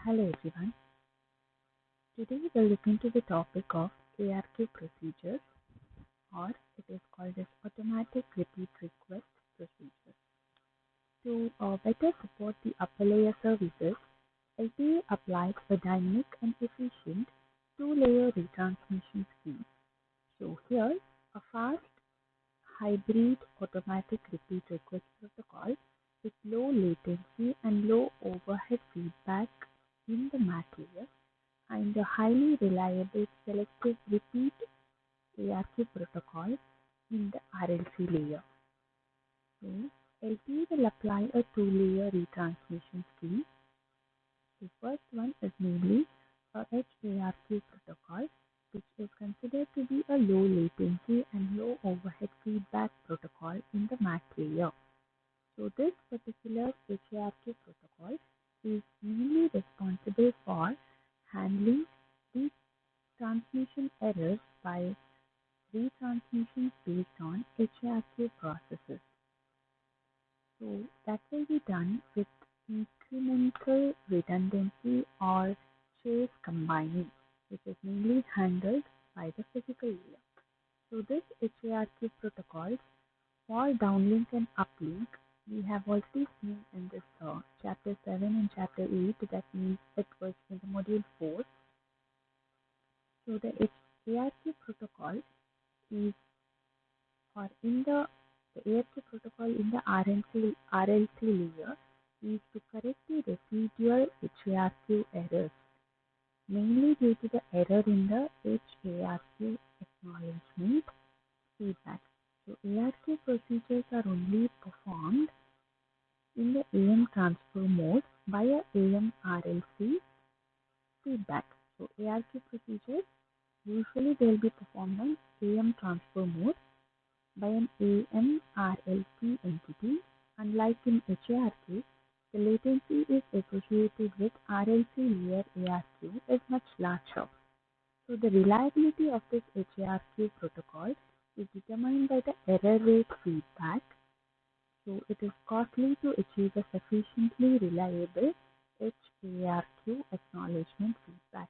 Hello everyone. Today we'll look into the topic of ARQ procedures, or it is called as automatic repeat request procedures. To better support the upper layer services, LTE applies a dynamic and efficient two-layer retransmission scheme. So here, a fast hybrid automatic repeat request protocol with low latency and low overhead feedback in the MAC layer and a highly reliable selective repeat ARQ protocol in the RLC layer. So, LTE will apply a two-layer retransmission scheme. The first one is namely a HARQ protocol, which is considered to be a low latency and low overhead feedback protocol in the MAC layer. So this particular HARQ protocol is mainly responsible for handling the transmission errors by retransmissions based on HARQ processes. So that will be done with incremental redundancy or chase combining, which is mainly handled by the physical layer. So this HARQ protocols for downlink and uplink we have already seen in this chapter 7 and chapter 8, that means it was in the module 4. So the ARQ protocol is, or in the ARQ protocol in the RLC layer is to correct the residual HARQ errors, mainly due to the error in the HARQ acknowledgement feedback. So ARQ procedures are only performed in the AM transfer mode via AM RLC feedback. So ARQ procedures usually they will be performed on AM transfer mode by an AM RLC entity. Unlike in HARQ, the latency is associated with RLC layer ARQ is much larger. So the reliability of this HARQ protocol is determined by the error rate feedback. So it is costly to achieve a sufficiently reliable HARQ acknowledgement feedback.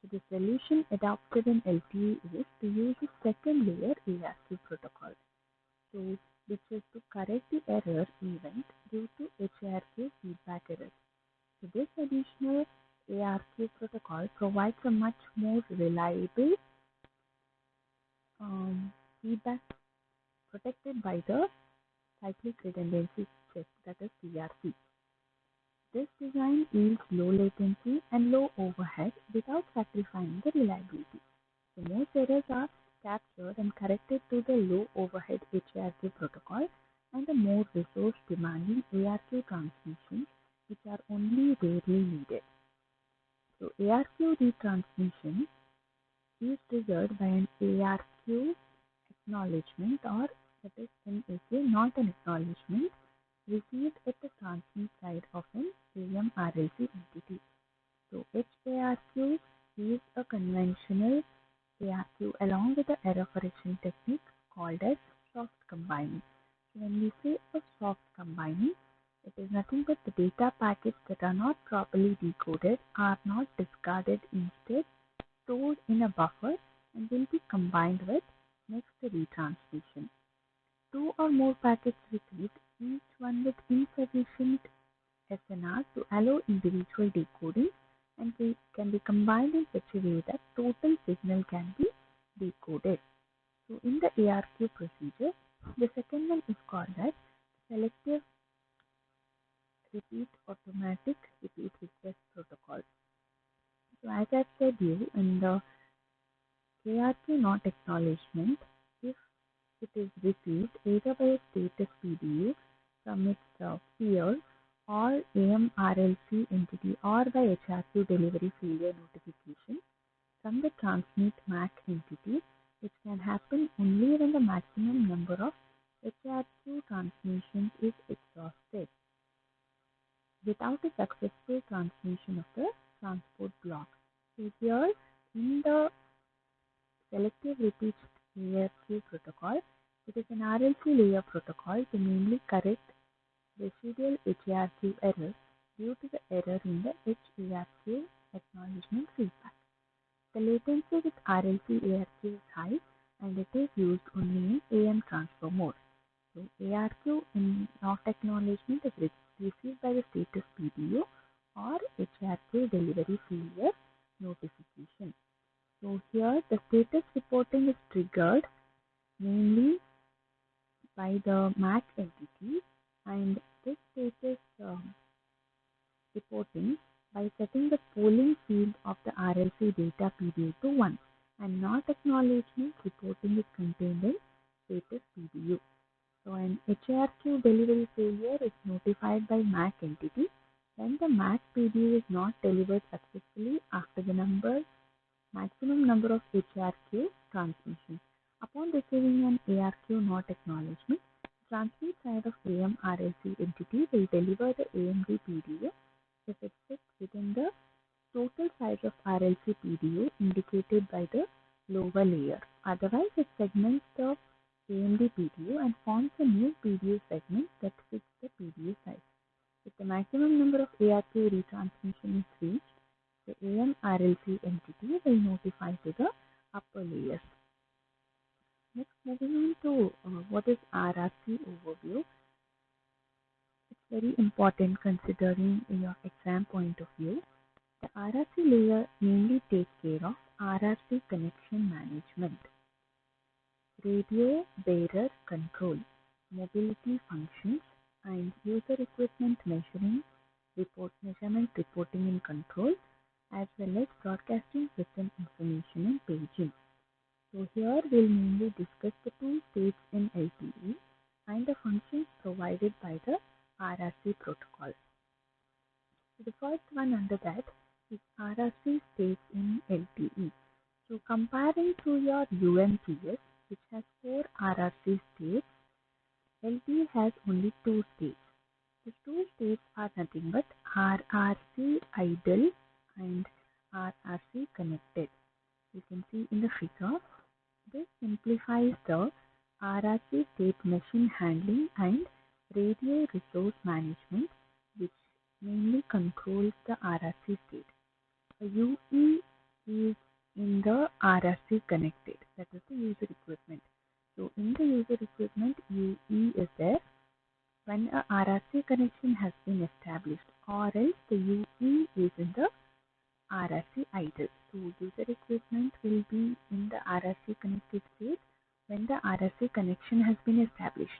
So the solution adopted in LTE is to use a second layer ARQ protocol, so which is to correct the error event due to HARQ feedback errors. So this additional ARQ protocol provides a much more reliable feedback protected by the cyclic redundancy check, that is CRC. This design yields low latency and low overhead without sacrificing the reliability. So most errors are captured and corrected to the low overhead HARQ protocol and the more resource demanding ARQ transmissions, which are only rarely needed. So ARQ retransmission is triggered by an ARQ acknowledgement, or that is NAK, not an acknowledgement, received at the transmit side of an AM RLC entity. So HARQ is a conventional ARQ along with the error correction technique called as soft combining. So when we say a soft combining, it is nothing but the data packets that are not properly decoded are not discarded, instead stored in a buffer and will be combined with next retransmission. Two or more packets repeat, each one with insufficient SNR to allow individual decoding, and they can be combined in such a way that total signal can be decoded. So in the ARQ procedure, the second one is called as selective repeat automatic repeat request protocol. So as I've said you in the ARQ not acknowledgement, if it is received either by a status PDU from its peer or AM RLC entity or by HARQ delivery failure notification from the transmit MAC entity, which can happen only when the maximum number of HARQ transmissions is exhausted without a successful transmission of the transport block. So here in the selective repeat ARQ protocol, it is an RLC layer protocol to mainly correct residual HARQ errors due to the error in the HARQ RLC ARQ is high and it is used only in AM transfer mode. So ARQ in not acknowledgement is received by the status PDU or HRQ delivery failure notification. So here the status reporting is triggered mainly by the MAC entity, and this status reporting by setting the polling field of the RLC data PDU to 1 and not acknowledgement reporting is contained in status PDU. So an HRQ delivery failure is notified by MAC entity when the MAC PDU is not delivered successfully after the maximum number of HRQ transmissions. Upon receiving an ARQ not acknowledgement, transmit side of AM RLC entity will deliver the AMD PDU if it fits within the total size of RLC PDU indicated by the lower layer. Otherwise, it segments the AMD PDU and forms a new PDU segment that fits the PDU size. If the maximum number of ARQ retransmission is reached, the AM RLC entity will notify to the upper layers. Next, moving on to what is RRC overview. It's very important considering your exam point of view. The RRC layer mainly takes care of RRC connection management, radio bearer control, mobility functions, and user equipment measurement, reporting and control, as well as broadcasting system information and paging. So here we'll mainly discuss the two states in LTE and the functions provided by the RRC protocol. So the first one under that is RRC states in LTE. So comparing to your UMTS, which has 4 RRC states, LTE has only 2 states. The 2 states are nothing but RRC idle and RRC connected. You can see in the figure, this simplifies the RRC state machine handling and radio resource management, which mainly controls the RRC state. A UE is in the RRC connected, that is the user equipment. So in the user equipment, UE is there when a RRC connection has been established, or else the UE is in the RRC idle. So user equipment will be in the RRC connected state when the RRC connection has been established.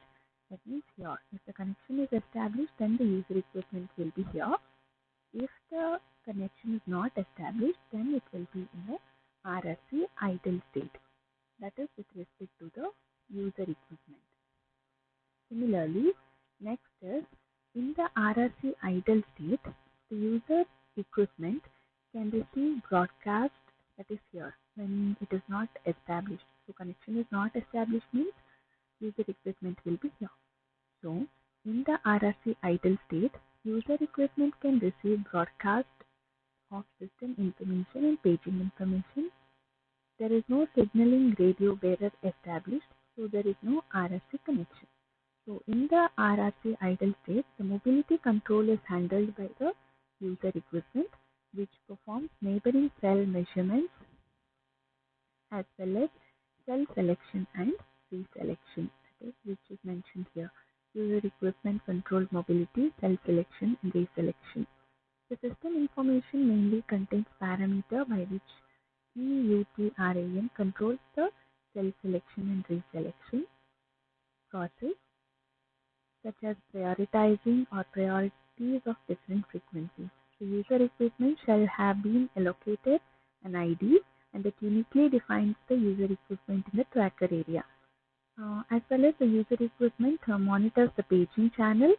That means here, if the connection is established, then the user equipment will be here. If the connection is not established, then it will be in the RRC idle state. That is with respect to the user equipment. Similarly, next is in the RRC idle state, the user equipment can receive broadcast, that is here when it is not established. So connection is not established means user equipment will be here. So in the RRC idle state, user equipment can receive broadcast of system information and paging information. There is no signaling radio bearer established, so there is no RRC connection. So in the RRC idle state, the mobility control is handled by the user equipment, which performs neighboring cell measurements as well as cell selection and reselection, that is, which is mentioned here. User equipment controls mobility, cell selection and reselection. The system information mainly contains parameter by which EUTRAN controls the cell selection and reselection process, such as prioritizing or priorities of different frequencies. So user equipment shall have been allocated an ID and it uniquely defines the user equipment in the tracker area. As well as the user equipment monitors the paging channel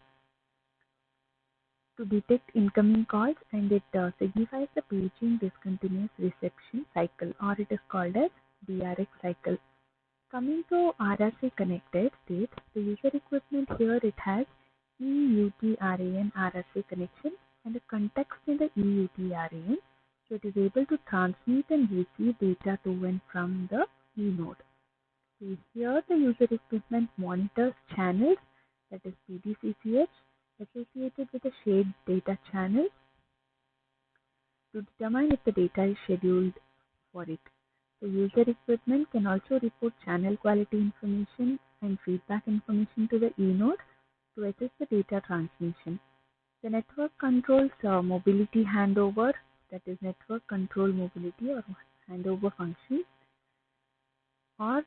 to detect incoming calls, and it signifies the paging discontinuous reception cycle, or it is called as DRX cycle. Coming to RRC connected state, the user equipment here it has EUTRAN RRC connection and a context in the EUTRAN, so it is able to transmit and receive data to and from the E node. So here the user equipment monitors channels, that is PDCCH, associated with a shared data channel to determine if the data is scheduled for it. So user equipment can also report channel quality information and feedback information to the eNode to assist the data transmission. The network controls mobility handover, that is network control mobility or handover function, or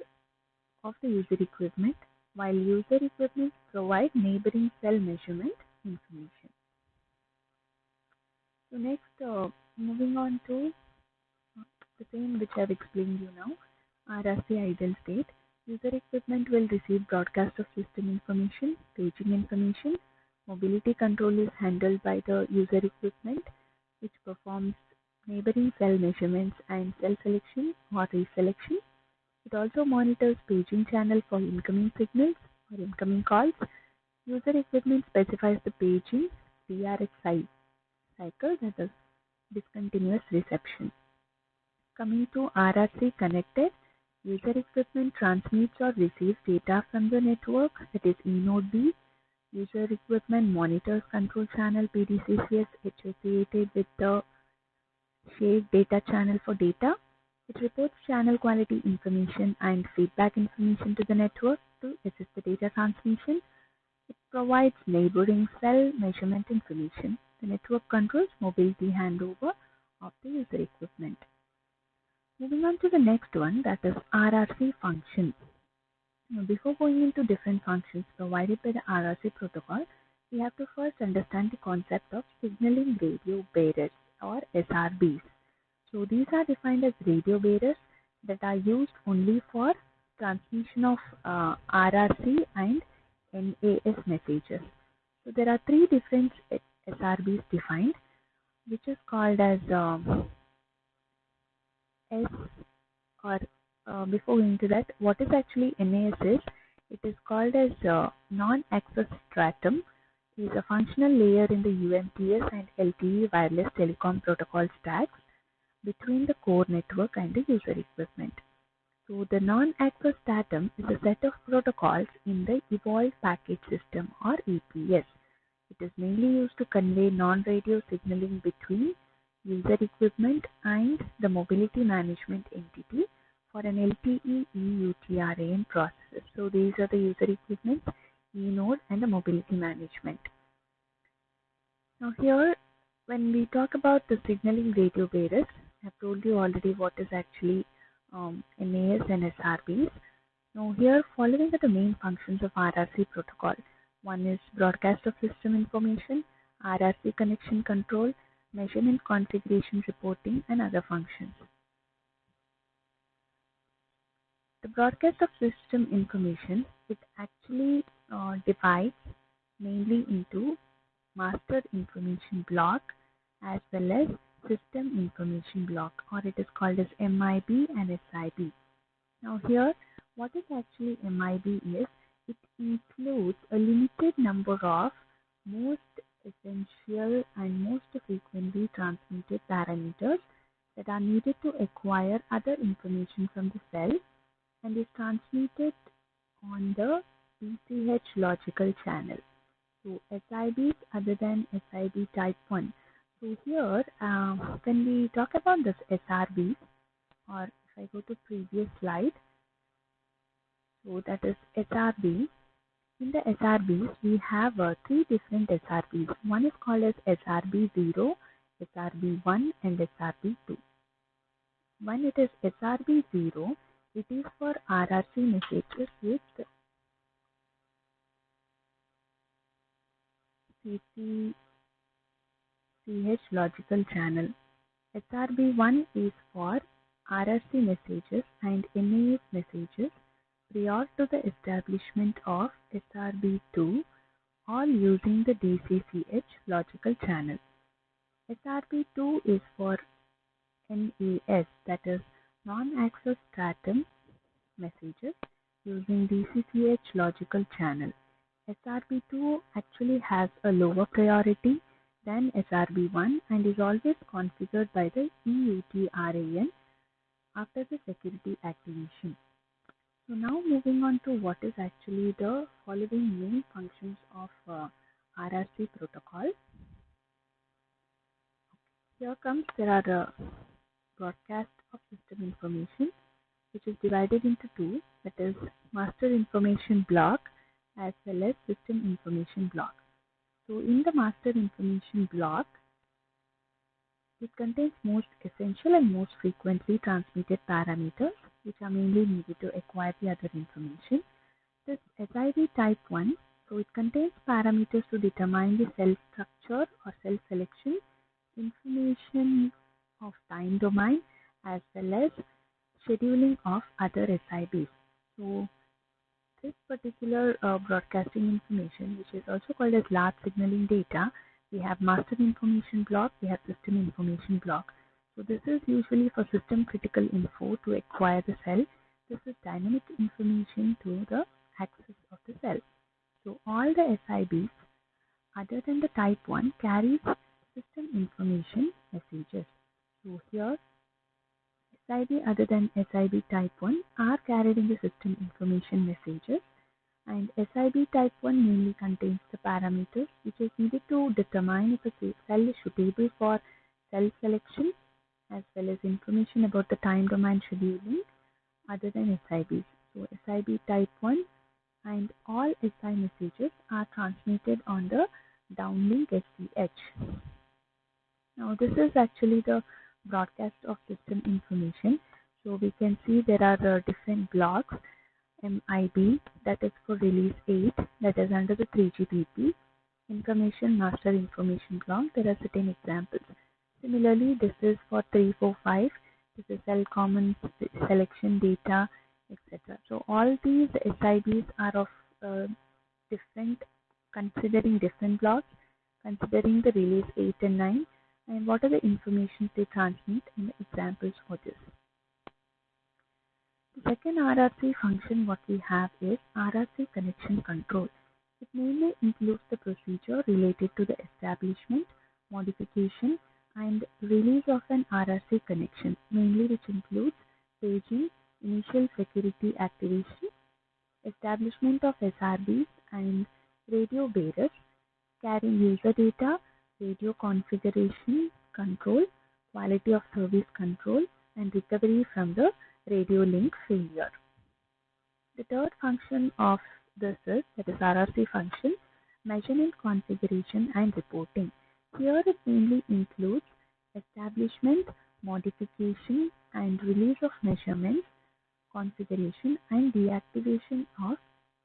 of the user equipment, while user equipment provide neighboring cell measurement information. So next, moving on to the same which I've explained you now, RRC idle state. User equipment will receive broadcast of system information, paging information. Mobility control is handled by the user equipment, which performs neighboring cell measurements and cell selection or reselection. It also monitors paging channel for incoming signals or incoming calls. User equipment specifies the paging DRX cycle, that is discontinuous reception. Coming to RRC connected, user equipment transmits or receives data from the network, that is eNode B. User equipment monitors control channel PDCCS associated with the shared data channel for data. It reports channel quality information and feedback information to the network to assist the data transmission. It provides neighboring cell measurement information. The network controls mobility handover of the user equipment. Moving on to the next one, that is RRC functions. Now, before going into different functions provided by the RRC protocol, we have to first understand the concept of signaling radio bearers or SRBs. So these are defined as radio bearers that are used only for transmission of RRC and NAS messages. So there are three different SRBs defined, which is called as S or before going to that, what is actually NAS is? It is called as non-access stratum. It is a functional layer in the UMTS and LTE wireless telecom protocol stacks between the core network and the user equipment. So the non-access stratum is a set of protocols in the Evolved Packet System or EPS. It is mainly used to convey non-radio signaling between user equipment and the mobility management entity for an LTE eUTRAN process. So these are the user equipment, eNode and the mobility management. Now here, when we talk about the signaling radio bearers, I've told you already what is actually NAS and SRBs. Now here, following are the main functions of RRC protocol. One is broadcast of system information, RRC connection control, measurement configuration reporting, and other functions. The broadcast of system information, it actually divides mainly into master information block as well as system information block, or it is called as MIB and SIB. Now here, what is actually MIB is, it includes a limited number of most essential and most frequently transmitted parameters that are needed to acquire other information from the cell and is transmitted on the BCH logical channel. So SIBs other than SIB type 1. So here, when we talk about this SRBs, or if I go to previous slide, so that is SRB. In the SRBs, we have three different SRBs. One is called as SRB0, SRB1 and SRB2. When it is SRB0, it is for RRC messages with CCH logical channel. SRB1 is for RRC messages and NAS messages prior to the establishment of SRB2, all using the DCCH logical channel. SRB2 is for NAS, that is non-access stratum messages using DCCH logical channel. SRB2 actually has a lower priority than SRB1 and is always configured by the eUTRAN after the security activation. So now moving on to what is actually the following main functions of RRC protocol. Here comes, there are broadcast of system information, which is divided into two, that is master information block as well as system information block. So in the master information block, it contains most essential and most frequently transmitted parameters, which are mainly needed to acquire the other information. This SIB type 1, so it contains parameters to determine the cell structure or cell selection, information of time domain, as well as scheduling of other SIBs. So this particular broadcasting information, which is also called as large signaling data, we have master information block, we have system information block. So this is usually for system critical info to acquire the cell. This is dynamic information to the access of the cell. So all the SIBs other than the type 1 carries system information messages. So here SIB other than SIB type 1 are carried in the system information messages, and SIB type 1 mainly contains the parameters which is needed to determine if a cell is suitable for cell selection, as well as information about the time domain scheduling other than SIBs. So SIB type 1 and all SI messages are transmitted on the downlink SDH. Now this is actually the broadcast of system information. So we can see there are different blocks. MIB, that is for release 8, that is under the 3GPP. Information master information block, there are certain examples. Similarly, this is for 345, this is cell common selection data, etc. So all these SIBs are of different, considering different blocks, considering the release 8 and 9, and what are the information they transmit and the examples for this. The second RRC function what we have is RRC connection control. It mainly includes the procedure related to the establishment, modification and release of an RRC connection, mainly which includes paging, initial security activation, establishment of SRBs and radio bearers, carrying user data, radio configuration control, quality of service control, and recovery from the radio link failure. The third function of this is, that is RRC function, measurement configuration and reporting. Here it mainly includes establishment, modification and release of measurements, configuration and deactivation of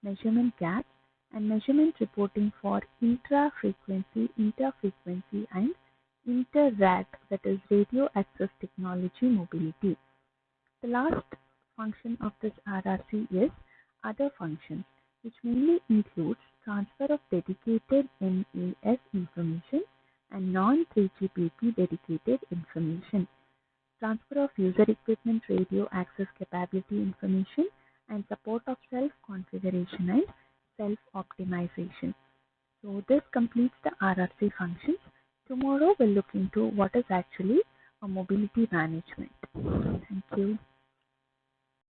measurement gaps, and measurement reporting for intra-frequency, interfrequency and inter-RAT, that is radio access technology mobility. The last function of this RRC is other functions, which mainly includes transfer of dedicated NAS information and non-3GPP dedicated information, transfer of user equipment radio access capability information, and support of self-configuration and self-optimization. So this completes the RRC functions. Tomorrow we'll look into what is actually a mobility management. Thank you.